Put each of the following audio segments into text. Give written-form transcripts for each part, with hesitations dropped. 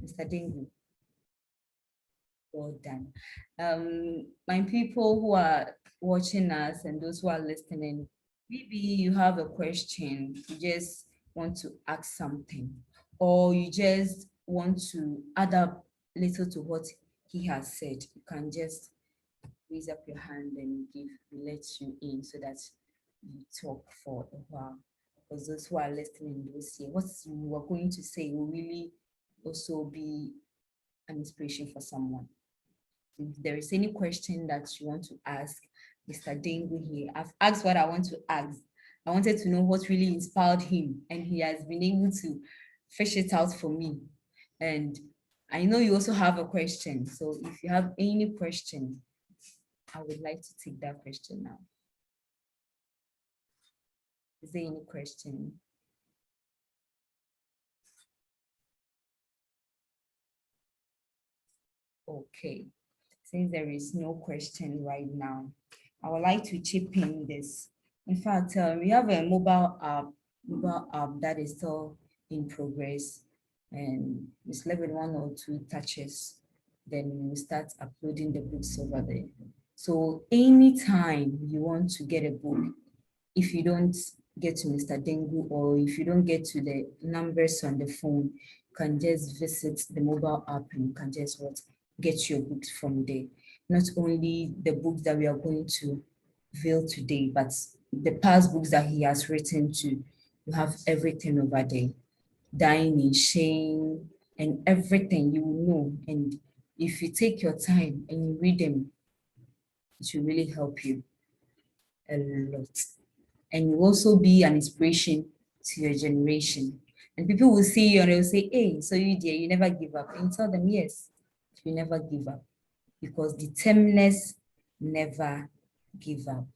Mr. Dengu. Well done. My people who are watching us and those who are listening, maybe you have a question, you just want to ask something, or you just want to add up little to what he has said. You can just raise up your hand and we let you in so that you talk for a while. Because those who are listening will see what you are going to say will really also be an inspiration for someone. If there is any question that you want to ask Mr. Dengu here, I've asked what I want to ask. I wanted to know what really inspired him, and he has been able to fish it out for me. And I know you also have a question. So if you have any question, I would like to take that question now. Is there any question? Okay. Since there is no question right now, I would like to chip in this. In fact, we have a mobile app that is still in progress, and it's left with 1 or 2 touches. Then we will start uploading the books over there. So anytime you want to get a book, if you don't get to Mr. Dengu or if you don't get to the numbers on the phone, you can just visit the mobile app and you can just get your books from there. Not only the books that we are going to veil today, but the past books that he has written too. You have everything over there. Dying in Shame and everything you will know. And if you take your time and you read them, it will really help you a lot. And you also be an inspiration to your generation. And people will see you and they'll say, hey, so you dear, you never give up. And tell them, yes, you never give up. Because determinedness never give up.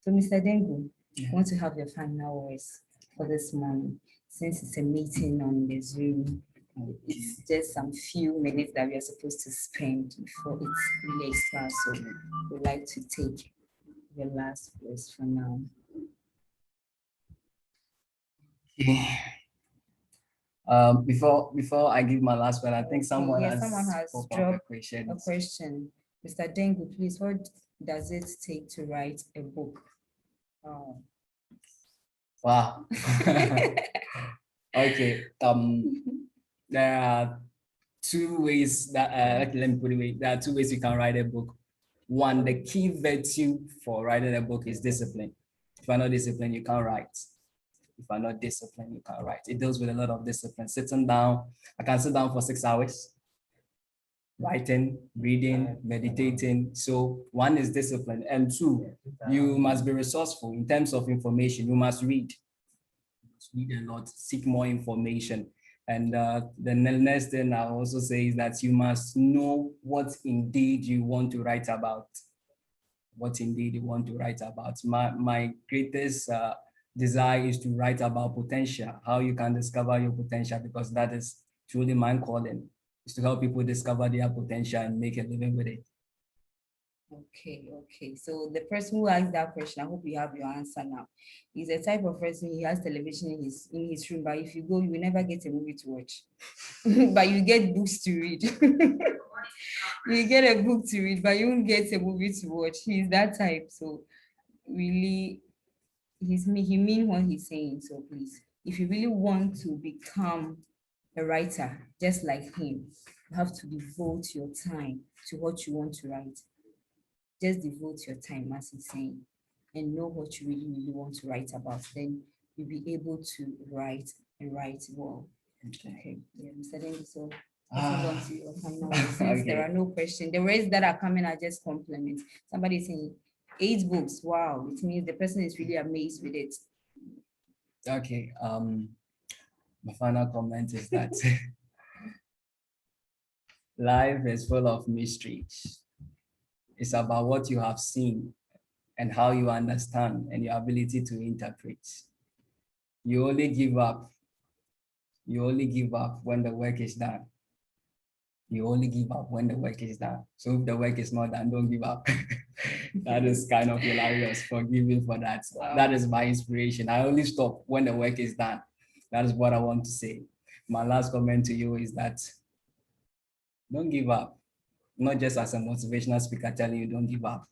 So Mr. Dengu, I want to have your final words for this morning. Since it's a meeting on the Zoom, it's just some few minutes that we are supposed to spend before it's really starts. So we'd like to take your last words for now. Okay. Before I give my last word, I think someone has dropped a question. Mr. Dengu, please, what does it take to write a book? Oh. Wow. Okay. There are 2 ways that let me put it away. There are 2 ways you can write a book. One, the key virtue for writing a book is discipline. If you're not disciplined, you can't write. If you're not disciplined, you can't write. It deals with a lot of discipline. Sitting down, I can sit down for 6 hours, writing, reading, meditating. So 1 is discipline, and 2, you must be resourceful in terms of information. You must read. Read a lot, seek more information. And the next thing I also say is that you must know what indeed you want to write about. What indeed you want to write about. My greatest desire is to write about potential, how you can discover your potential, because that is truly my calling, is to help people discover their potential and make a living with it. Okay. So the person who asked that question, I hope you have your answer now. He's a type of person, he has television in his room, but if you go, you will never get a movie to watch. But you get books to read. You get a book to read, but you won't get a movie to watch. He's that type. So really, he means what he's saying. So please, if you really want to become a writer just like him, you have to devote your time to what you want to write. Just devote your time, as he's saying, and know what you really want to write about. Then you'll be able to write and write well. Okay. Yeah, Mr. Dengu, so on to your final since okay. There are no questions. The words that are coming are just compliments. Somebody is saying 8 books. Wow, it means the person is really amazed with it. Okay. My final comment is that life is full of mysteries. It's about what you have seen and how you understand and your ability to interpret. You only give up. You only give up when the work is done. You only give up when the work is done. So if the work is not done, don't give up. That is kind of hilarious. Forgive me for that. Wow. That is my inspiration. I only stop when the work is done. That is what I want to say. my last comment to you is that don't give up. Not just as a motivational speaker telling you don't give up.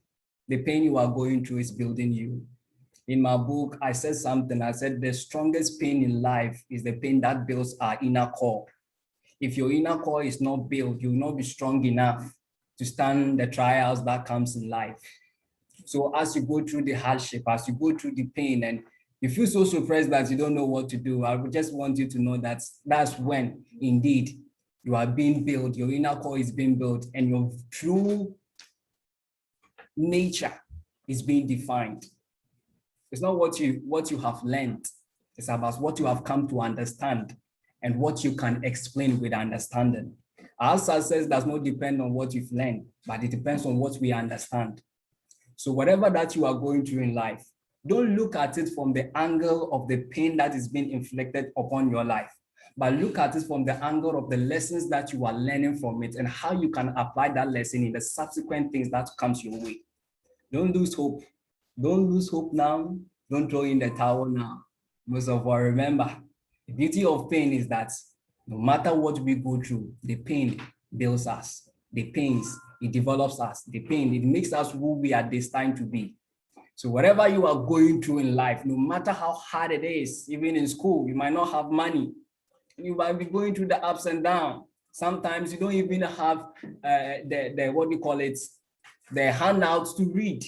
The pain you are going through is building you. In my book, I said something. I said the strongest pain in life is the pain that builds our inner core. If your inner core is not built, you will not be strong enough to stand the trials that comes in life. So as you go through the hardship, as you go through the pain, and you feel so suppressed that you don't know what to do, I would just want you to know that that's when indeed you are being built, your inner core is being built, and your true nature is being defined. It's not what you have learned, it's about what you have come to understand and what you can explain with understanding. Our success does not depend on what you've learned, but it depends on what we understand. So whatever that you are going through in life, don't look at it from the angle of the pain that is being inflicted upon your life, but look at it from the angle of the lessons that you are learning from it and how you can apply that lesson in the subsequent things that comes your way. Don't lose hope. Don't lose hope now. Don't throw in the towel now. Most of all, remember, the beauty of pain is that no matter what we go through, the pain builds us. The pains, it develops us. The pain, it makes us who we are destined to be. So whatever you are going through in life, no matter how hard it is, even in school, you might not have money. You might be going through the ups and downs. Sometimes you don't even have the what we call it, the handouts to read.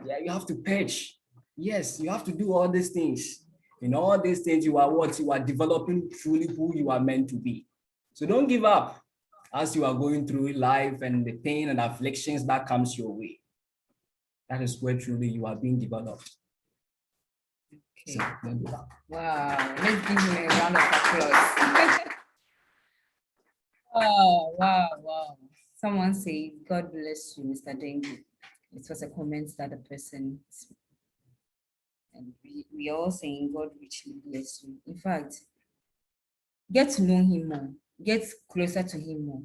Yeah, you have to pitch. Yes, you have to do all these things. In all these things, you are what? You are developing truly who you are meant to be. So don't give up as you are going through life and the pain and afflictions that comes your way. That is where truly you are being developed. Okay. So don't give up. Wow, let's give him a round of applause. Wow. Someone say, God bless you, Mr. Dengue. It was a comment that the person, and we are all saying, God richly bless you. In fact, get to know him more, get closer to him more.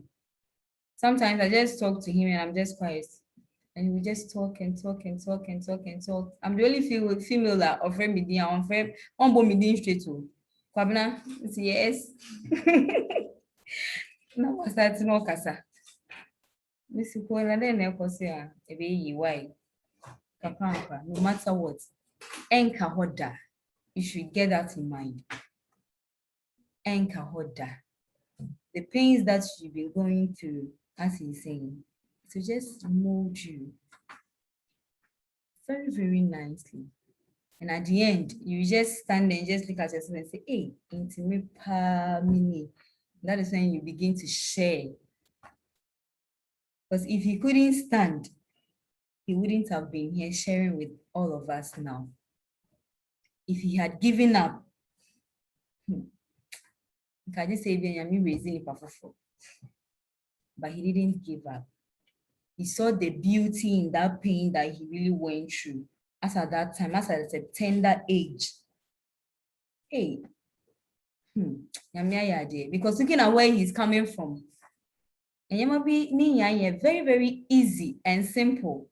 Sometimes I just talk to him and I'm just quiet. And we just talk and talk and talk and talk and talk. I'm the only female that offer me on me straight to Kwabena. Yes. No, I start to know Kasa. Miss Kuala then Nekosia, a baby, why? Kapampa, no matter what. Enka hoda. You should get that in mind. Enka hoda. The pains that you've been going through, as he's saying, to just mold you very, very nicely. And at the end, you just stand there and just look at yourself and say, hey, intimate mini. That is when you begin to share. Because if he couldn't stand, he wouldn't have been here sharing with all of us now. If he had given up, but he didn't give up. He saw the beauty in that pain that he really went through. As at that time, as at a tender age. Hey, because looking at where he's coming from, and you might be very, very easy and simple.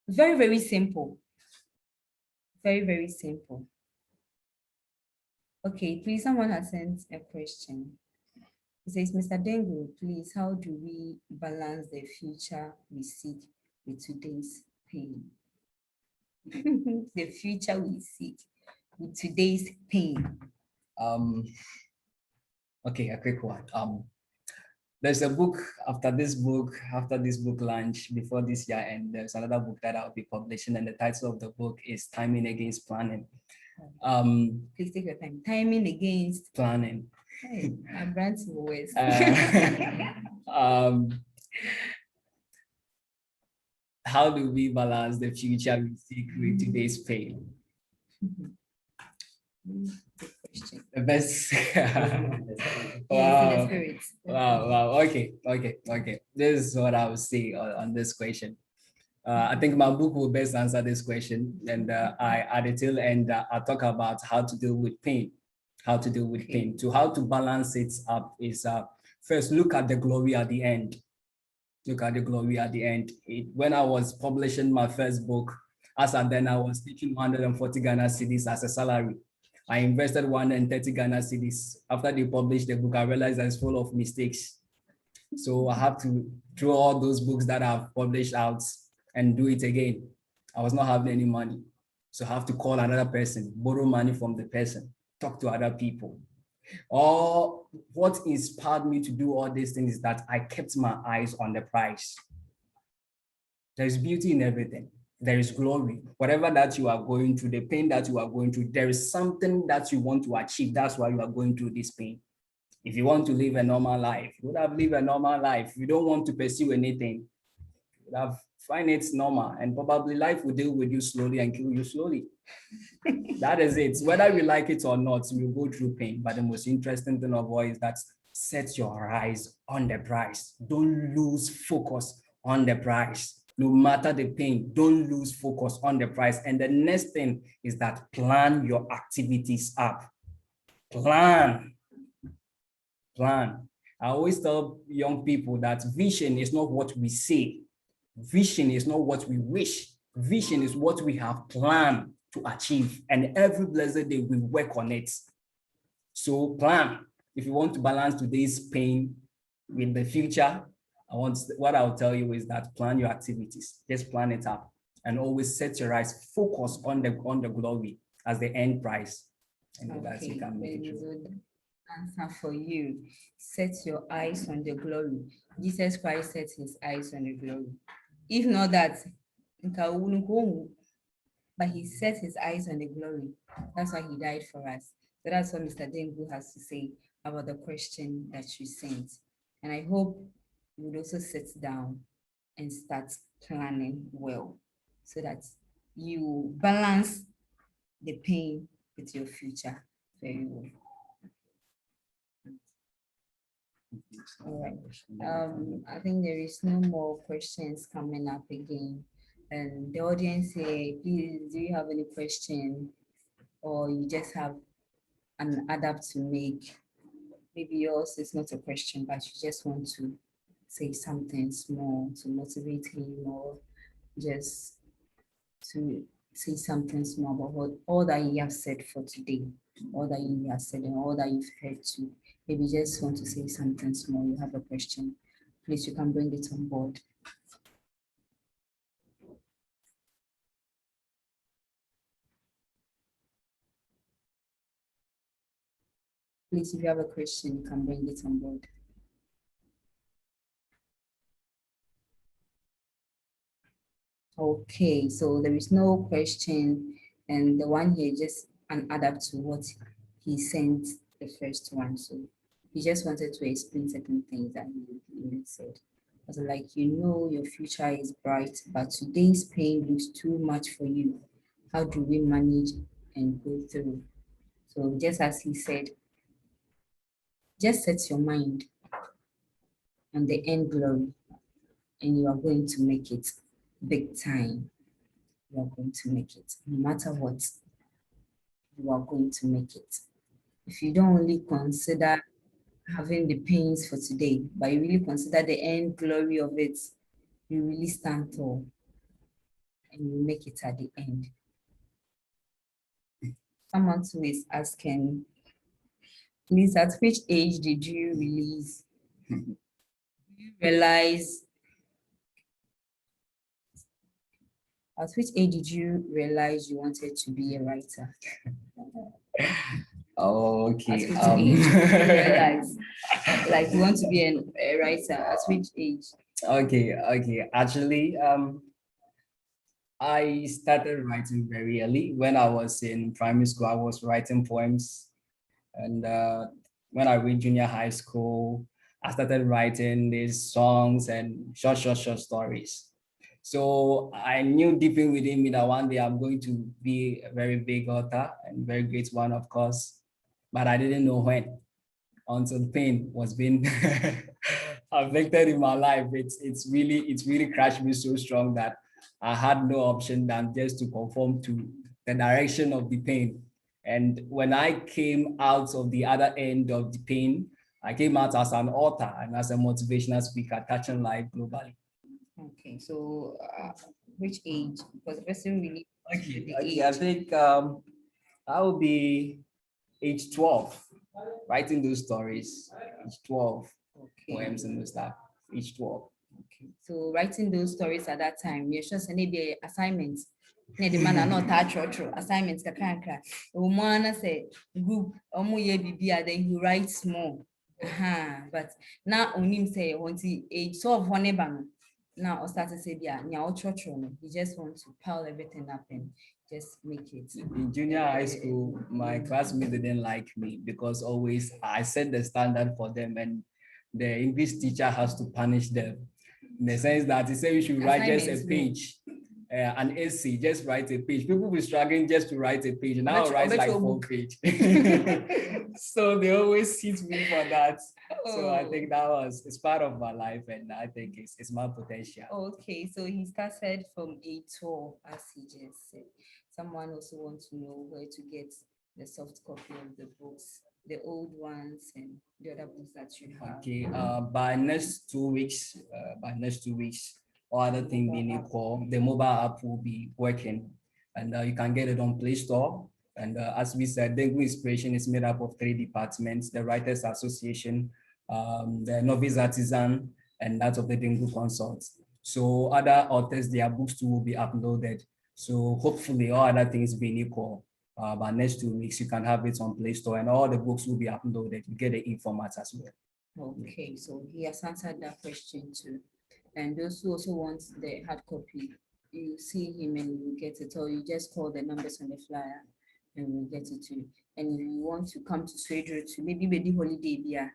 Very, very simple. Very, very simple. Okay, please, someone has sent a question. It says, Mr. Dengu, please, how do we balance the future we seek with today's pain? The future we seek with today's pain. Okay, a quick one. There's a book after this book launch before this year, and there's another book that I'll be publishing, and the title of the book is Timing Against Planning. Please take your time. Timing against planning. Hey, I'm ranting always. How do we balance the future we seek with today's pain? Good question. The best. Wow. Wow. Okay. This is what I would say on this question. I think my book will best answer this question. And I, at the tail end, I'll talk about how to deal with pain. Pain. So how to balance it up is first look at the glory at the end. When I was publishing my first book, as at then I was taking 140 Ghana cedis as a salary. I invested 130 Ghana cedis. After they published the book, I realized that it's full of mistakes. So I have to throw all those books that I've published out and do it again. I was not having any money. So I have to call another person, borrow money from the person, talk to other people. Or what inspired me to do all these things is that I kept my eyes on the prize. There is beauty in everything. There is glory. Whatever that you are going through, the pain that you are going through, there is something that you want to achieve. That's why you are going through this pain. If you want to live a normal life, you would have lived a normal life. If you don't want to pursue anything, you would have find it normal, and probably life will deal with you slowly and kill you slowly. That is it. Whether you like it or not, you will go through pain. But the most interesting thing of all is that set your eyes on the prize. Don't lose focus on the prize. No matter the pain, don't lose focus on the prize. And the next thing is that plan your activities up. Plan. I always tell young people that vision is not what we say. Vision is not what we wish. Vision is what we have planned to achieve. And every blessed day we work on it. So plan. If you want to balance today's pain with the future, what I'll tell you is that plan your activities. Just plan it up and always set your eyes, focus on the glory as the end prize. And that's you can make it true. Answer for you. Set your eyes on the glory. Jesus Christ set his eyes on the glory. If not that, but he set his eyes on the glory. That's why he died for us. So that's what Mr. Dengu has to say about the question that you sent. And I hope you would also sit down and start planning well so that you balance the pain with your future very well. All right. I think there is no more questions coming up again. And the audience here, please, do you have any question, or you just have an adapt to make? Maybe yours is not a question, but you just want to say something small to motivate him, or just to say something small about what all that you have said for today, all that you have said and all that you've heard too. Maybe just want to say something small, you have a question, please, you can bring it on board. Please, if you have a question, you can bring it on board. Okay, so there is no question, and the one here just an adapt to what he sent the first one. So he just wanted to explain certain things that he said. I was like, you know, your future is bright, but today's pain looks too much for you. How do we manage and go through? So just as he said, just set your mind on the end glory, and you are going to make it big time. You are going to make it. No matter what, you are going to make it. If you don't only consider having the pains for today, but you really consider the end glory of it, you really stand tall and you make it at the end. Someone who is asking, please, at which age did you release? Do you realize? At which age did you realize you wanted to be a writer? Okay. At which age did you realize, like, you want to be a writer? At which age? Okay. Actually, I started writing very early. When I was in primary school, I was writing poems. And when I reached junior high school, I started writing these songs and short stories. So I knew deep in within me that one day I'm going to be a very big author and very great one, of course, but I didn't know when, until pain was being affected in my life. It's really crushed me so strong that I had no option than just to conform to the direction of the pain. And when I came out of the other end of the pain, I came out as an author and as a motivational speaker, touching life globally. Okay, so which age? Because the person really. Okay, I think I will be age 12, writing those stories, age 12, Okay. poems and those stuff, age 12. Okay. So writing those stories at that time, you're just maybe assignments. The man are not true assignments. Woman say group then he writes more. But now on him say once he age so of one now or start to say yeah, he just wants to pile everything up and just make it. In junior high school, my classmates didn't like me because always I set the standard for them and the English teacher has to punish them. In the sense that he said we should write just a Assignments, page, an essay, just write a page. People will struggling just to write a page. Now I write like 4 page. So they always hit me for that. So I think that it's part of my life and I think it's my potential. Okay, so he started from age 12, as he just said. Someone also wants to know where to get the soft copy of the books, the old ones and the other books that you have. Okay, by next 2 weeks, or other thing being equal, the mobile app will be working and you can get it on Play Store. And as we said, Dengu Inspiration is made up of 3 departments: the Writers Association, the Novice Artisan, and that of the Dengu Consult. So other authors, their books too will be uploaded. So hopefully all other things being equal, by next 2 weeks, you can have it on Play Store and all the books will be uploaded. You get the e-format as well. Okay, so he has answered that question too. And those who also want the hard copy, you see him and you get it, or you just call the numbers on the flyer and we'll get it to you. And if you want to come to Swedru to maybe the holiday beer,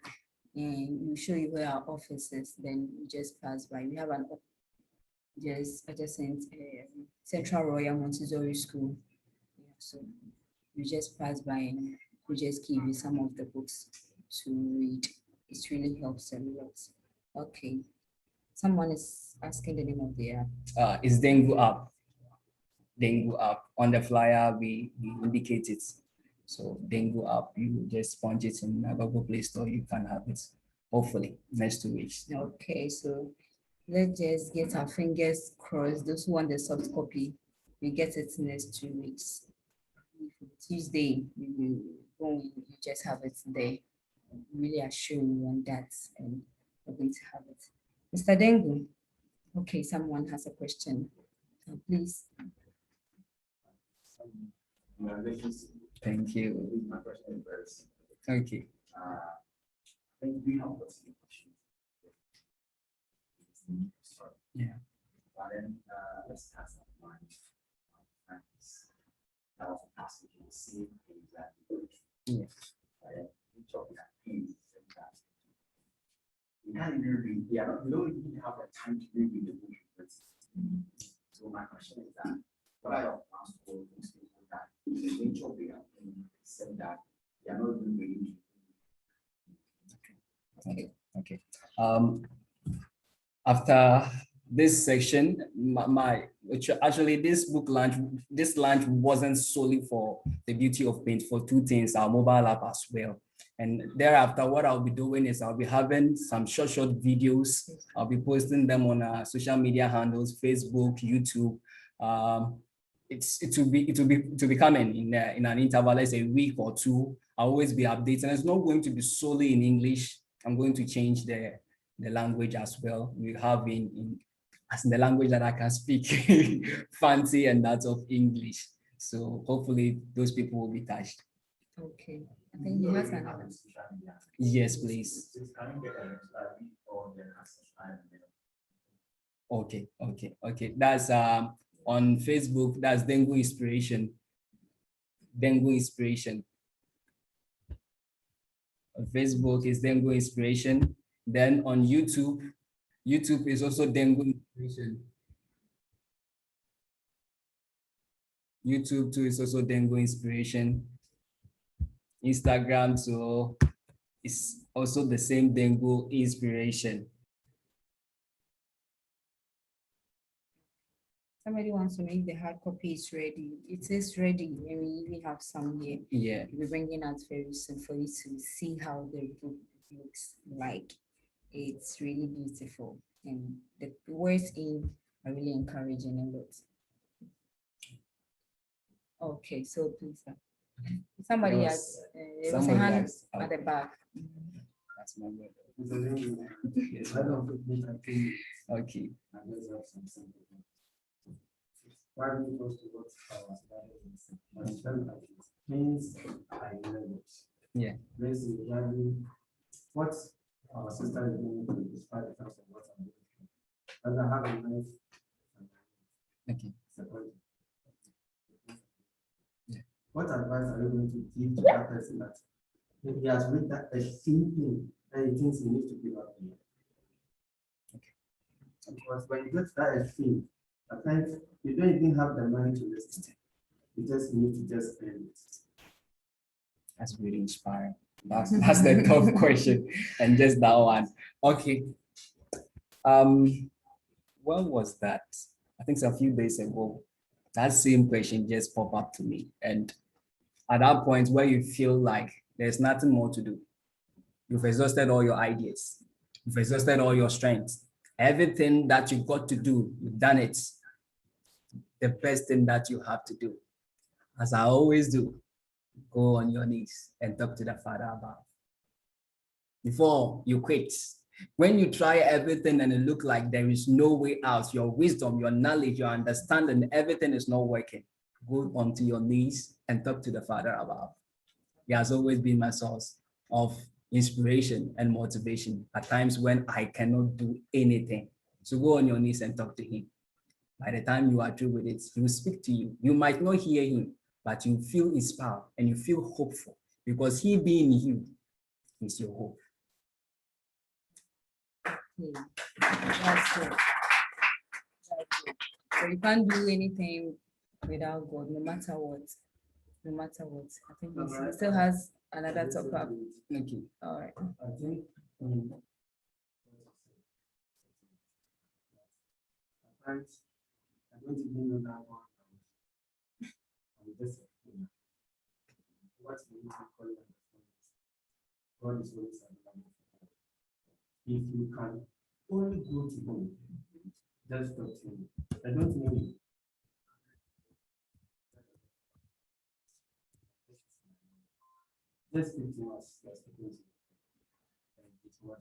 and we'll show you where our office is, then you just pass by. We have an just adjacent Central Royal Montessori School. Yeah, so you just pass by and we just give you some of the books to read. It really helps a lot. Okay. Someone is asking the name of the app. It's Dengu app. Dengu app. On the flyer, we indicate it. So Dengu app, you just punch it in a Google Play Store, you can have it. Hopefully, next 2 weeks. Okay, so let's just get our fingers crossed. Those who want the soft copy, we get it next 2 weeks. Tuesday, you just have it there. Really assure you on that, and we're going to have it. Mr. Dengu, okay, someone has a question. Please. Thank you. My question is very simple. Okay. I think we have a few questions. Yeah. But then let's cast our mind on friends. That was asking the same things that Yeah. each of that things that we can't even read. We don't even have the time to read the book first. So my question is that what are your plans for those people that the nature of their thing said that they are not even reading? Okay. After this section, actually this launch wasn't solely for the beauty of paint, for 2 things, our mobile app as well. And thereafter, what I'll be doing is I'll be having some short videos. I'll be posting them on our social media handles, Facebook, YouTube. It will be coming in an interval, let's say a week or 2. I'll always be updating. It's not going to be solely in English. I'm going to change the language as well. We have as the language that I can speak, fancy and that of English. So hopefully those people will be touched. Okay. I think you have another. Yes, please. Okay. That's on Facebook. That's Dengu Inspiration. Dengu Inspiration. On Facebook is Dengu Inspiration. Then on YouTube is also Dengu Inspiration. YouTube too is also Dengu Inspiration. Instagram, so it's also the same Dengu Inspiration. Somebody wants to make the hard copy is ready. It is ready, and we even have some here. Yeah. We're bringing out very soon for you to see how the book looks like. It's really beautiful, and the words in are really encouraging a lot. Okay, so please. Somebody There has, was there was a somebody hand asked, at the back. that's my brother. Yes, I don't think I can. okay. Why do you supposed to what our standard is? Means I know it. Yeah. Basically, what our sister is doing to despite the fact of what I'm doing. And I have a nice. Okay. Yeah. What advice are you going to give to that person that if he has read that a thing and he thinks he needs to give up? Because when you get to that extreme, at times you don't even have the money to listen. You just need to just end it. That's really inspiring. That's the tough question. And just that one. Okay. When was that? I think it's a few days ago. That same question just popped up to me. And at that point where you feel like there's nothing more to do, you've exhausted all your ideas, you've exhausted all your strengths, everything that you've got to do, you've done it. The best thing that you have to do, as I always do, go on your knees and talk to the Father above. Before you quit, when you try everything and it looks like there is no way out, your wisdom, your knowledge, your understanding, everything is not working, go onto your knees and talk to the Father above. He has always been my source of inspiration and motivation at times when I cannot do anything. So go on your knees and talk to him. By the time you are through with it, he will speak to you. You might not hear him, but you feel inspired and you feel hopeful because he being you is your hope. That's it. So you can't do anything without God, no matter what. No matter what. I think he still has another top up. Thank you. All right. I think I don't even know that one. I'm just what we need to call it. God is always available. If you can only go to him, just talk to him. I don't know you. Just speak to us. That's the person. It's what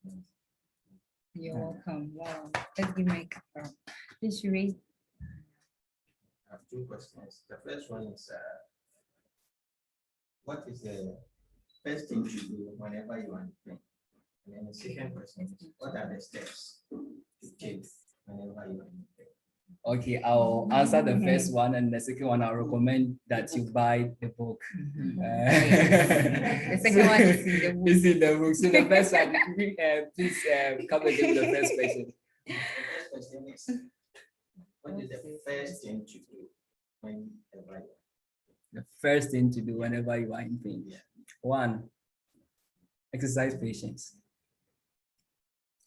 I'm. You're welcome. Wow. Let's give Mike a clap. Please you raise. I have two questions. The first one is, what is the first thing to do whenever you are in pain? And then the second question is, what are the steps to take whenever you are in pain? Okay, I'll answer the first one, and the second one, I'll recommend that you buy the book. The second one is in the book. It's in the book. So the first one, please come again with the first question. The first question is, what is the first thing to do whenever you The first thing to do whenever you are in pain. Yeah. One, exercise patience.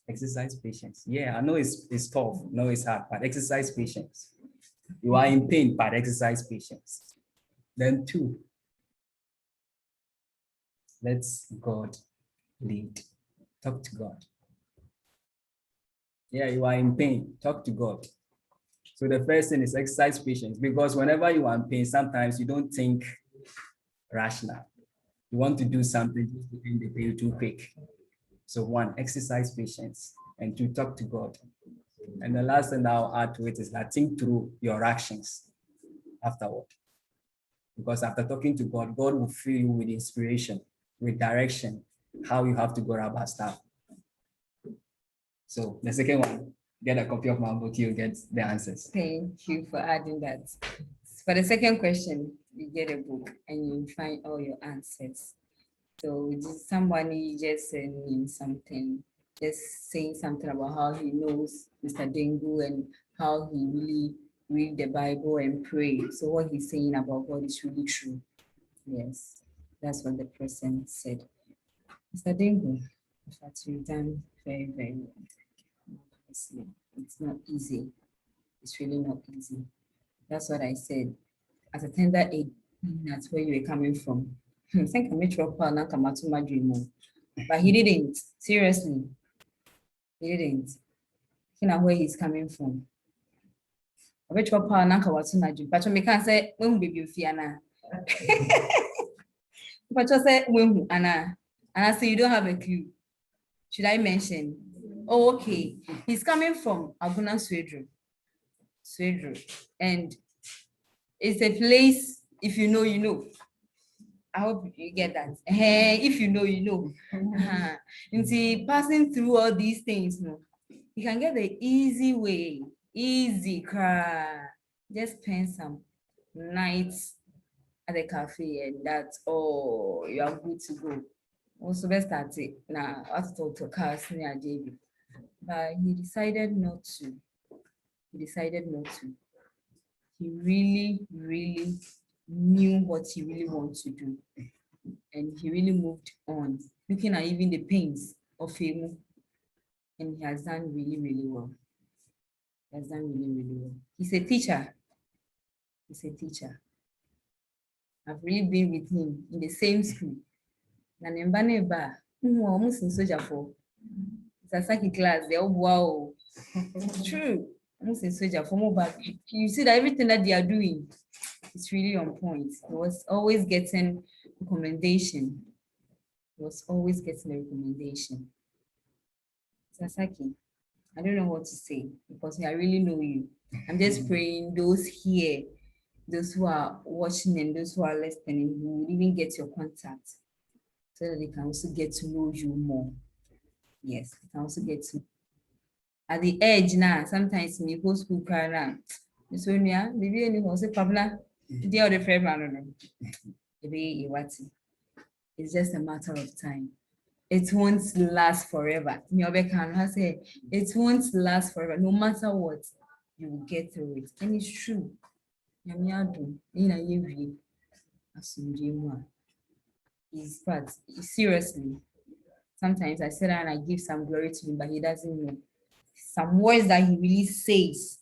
Exercise patience. Yeah, I know it's tough. No, it's hard, but exercise patience. You are in pain, but exercise patience. Then two, let God lead. Talk to God. Yeah, you are in pain. Talk to God. So the first thing is exercise patience, because whenever you are in pain, sometimes you don't think rational. You want to do something just to end the pain too quick. So one, exercise patience, and two, talk to God. And the last thing I'll add to it is that think through your actions afterward. Because after talking to God, God will fill you with inspiration, with direction, how you have to go about stuff. So the second one, get a copy of my book, you'll get the answers. Thank you for adding that. For the second question, you get a book and you find all your answers. So just somebody just saying something, just saying something about how he knows Mr. Dengu and how he really read the Bible and pray. So what he's saying about God is really true. Yes, that's what the person said. Mr. Dengu, in fact, you've done very, very well. It's not easy. It's really not easy. That's what I said. As a tender age, that's where you were coming from. I think I made sure my dream, but he didn't. Seriously, he didn't. You know where he's coming from. I bet you but we can't say when baby Fiana. But you say when Anna, and I say you don't have a clue. Should I mention? Oh, okay. He's coming from Aguna Swedru. And it's a place, if you know, you know. I hope you get that. If you know, you know. And see, passing through all these things, no, you can get the easy way, easy cry. Just spend some nights at the cafe, and that's all. You are good to go. Also, best start it now. I have to talk to Cass near JB, but he decided not to. He decided not to. He really knew what he really wanted to do, and he really moved on, looking at even the pains of him, and he has done really well. He has done really well. He's a teacher. He's a teacher. I've really been with him in the same school. Almost in soldier for Sasaki class, they're all wow. True. Almost in soldier for more, but you see that everything that they are doing is really on point. He was always getting recommendation. He was always getting a recommendation. Sasaki, I don't know what to say because I really know you. I'm just praying those here, those who are watching and those who are listening, who will even get your contact so that they can also get to know you more. Yes, they can also get to. At the edge now, sometimes when you go school, cry now. This one, yeah, maybe anyone say, Pabla, the other friend, I don't know. Maybe it's just a matter of time. It won't last forever. It won't last forever. No matter what, you will get through it. And it's true. Is but seriously, sometimes I sit down and I give some glory to him, but he doesn't know. Some words that he really says.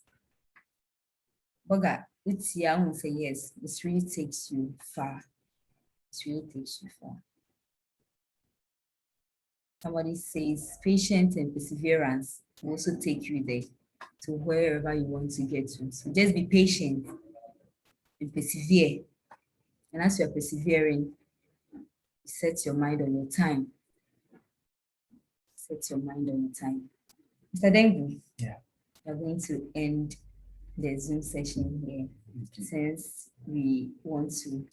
Boga, it's here, I will say yes. It really takes you far. It really takes you far. Somebody says patience and perseverance will also take you there to wherever you want to get to. So just be patient and persevere. And as you're persevering, set your mind on your time. Set your mind on your time. Mr. Dengu, Yeah. We're going to end the Zoom session here since we want to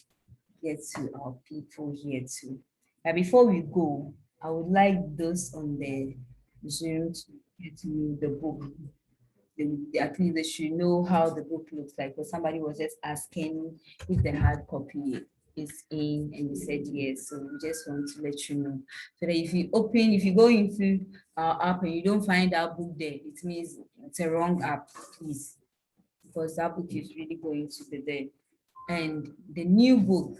get to our people here too. But before we go, I would like those on the Zoom to get to know the book. At least they should know how the book looks like. Because somebody was just asking if the hard copy is in, and you said yes. So we just want to let you know. So that if you go into our app and you don't find our book there, it means it's a wrong app, please. Because that book is really going to be there. And the new book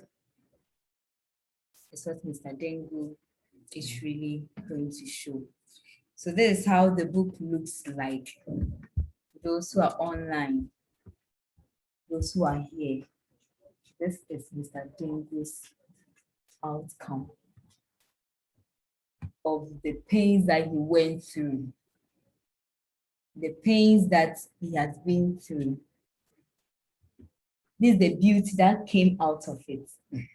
is what Mr. Dengu is really going to show. So this is how the book looks like. Those who are online, those who are here, this is Mr. Dengu's outcome of the pains that he went through, the pains that he has been through. This is the beauty that came out of it. And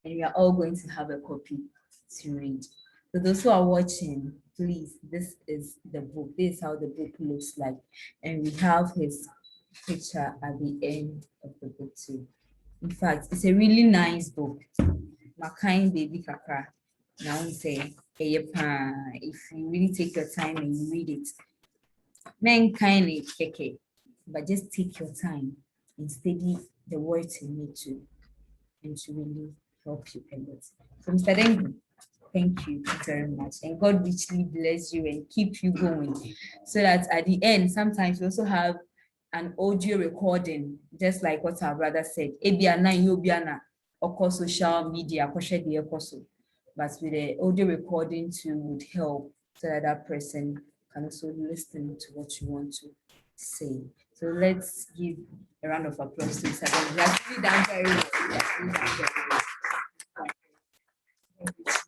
we are all going to have a copy to read. So those who are watching, please, this is the book. This is how the book looks like. And we have his picture at the end of the book too. In fact, it's a really nice book. Makai baby kaka. Now say, if you really take your time and you read it, men kindly keke, but just take your time and study the words in it too, and to really help you a lot. So Mr. Dengu, thank you very much. And God richly bless you and keep you going. So that at the end, sometimes we also have an audio recording, just like what our brother said. Ebiana, Yobiana, or social media, but with the audio recording too would help so that that person can also listen to what you want to say. So let's give a round of applause to Mr. Dengu. You have really done very well.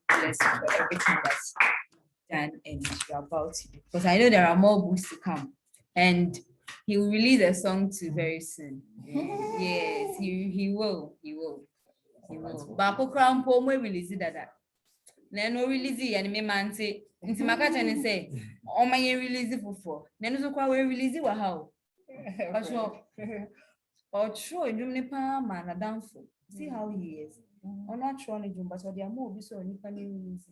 Bless you for everything that's done and you're about to do. Because I know there are more books to come. And he will release a song too very soon. Yes, he will. Baako koraa mpo mo release dada. Na no release ya ni me mante. Nti maka kyene sɛ ɔma yɛ release foforɔ. Na no so kwa we release wa ha o. Ɔtwerɛ ndwom ne paa ma na danfo. See how he is. Ɔno atwerɛ ne ndwom but ɔde ama obi so nipa ne release.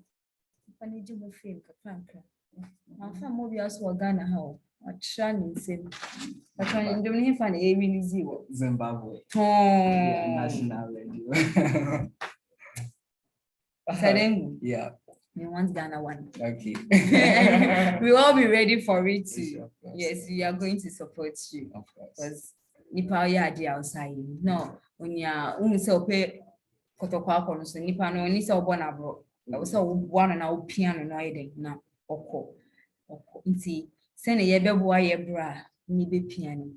Nipa ne gye mo fame kakra. Amfa mo bi aso wɔ Ghana ha o. Ɔtwerɛ ne nsɛm. Ɔtwerɛ ne ndwom ne fa na yɛ release wɔ Zimbabwe. Tɔn. National radio. Sadengu. Yeah. We want Ghana one. Okay. We will all be ready for it too. Sure, of course. Yes, we are going to support you Of course. because nipa ya adi outside. No, when you are say ope kotokwa kono so nipa no ni say obo na bro. I was say one na o piano no ayede na oko. Nti say na ye beboa ye bra ni be piano.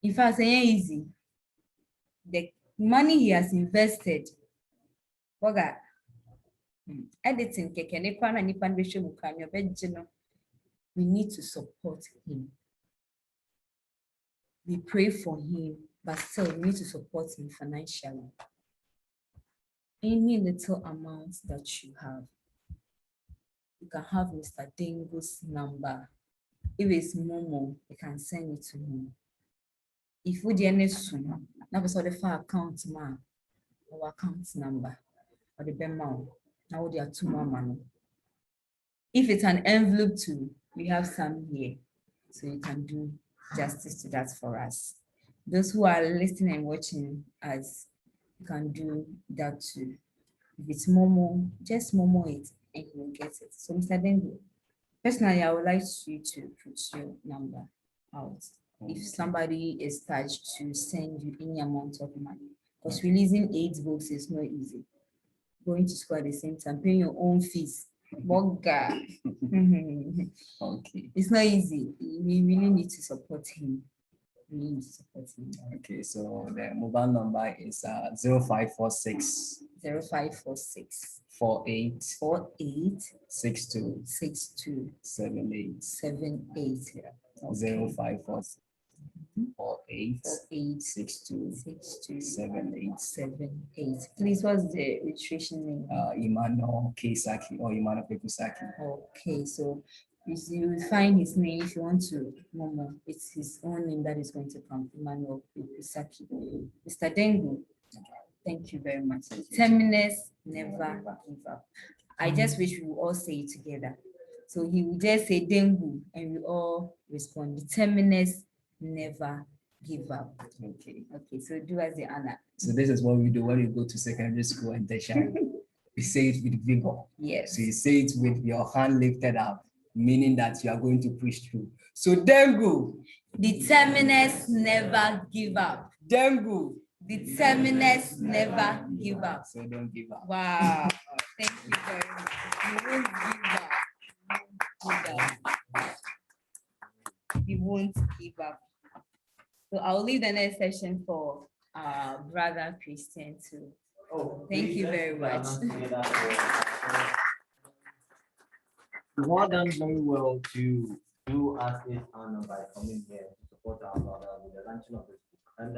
In fact, say easy. The money he has invested. Waga editing keke ne kwa na nipa nbehwe mu kwa me obegye no. We need to support him. We pray for him, but still we need to support him financially. Any little amount that you have, you can have Mr. Dengu's number. If it's Momo, you can send it to him. If we didn't soon, now we saw the file account man or account number or the BEMA. Now there are 2 more money. If it's an envelope too, we have some here, so you can do justice to that for us. Those who are listening and watching us, you can do that too. If it's Momo, just Momo it and you will get it. So Mr. Dengu, personally, I would like you to put your number out. If somebody is touched to send you any amount of money, because releasing 8 books is not easy. Going to school at the same time, paying your own fees. Boga. Okay. It's not easy. We really need to support him. We need to support him. Okay, so the mobile number is 0546 0546 48 48 62 62 78 78. Yeah. 0546 48 48 62 62 78 78. Please, what's the registration name? Emmanuel Keisaki or Emmanuel Pekusaki. Okay, so you will find his name if you want to Momo. It's his own name that is going to come, Emmanuel Pekusaki. Mr. Dengu, thank you very much. Terminus, never give up. I just wish we would all say it together. So he would just say Dengu and we all respond. Terminus, never give up. Okay. Okay, so do us the honor. So this is what we do when we go to secondary school and tertiary. We say it with vigor. Yes. So you say it with your hand lifted up, meaning that you are going to push through. So Dengu. Determiners never give up. Dengu. Determiners never give up. So don't give up. Wow. Thank you very much. You won't give up. You won't give up. So I'll leave the next session for brother Christian too. Oh, Thank you very much. You have done very well to do us this honor by coming here to support our brother with the launching of this book. And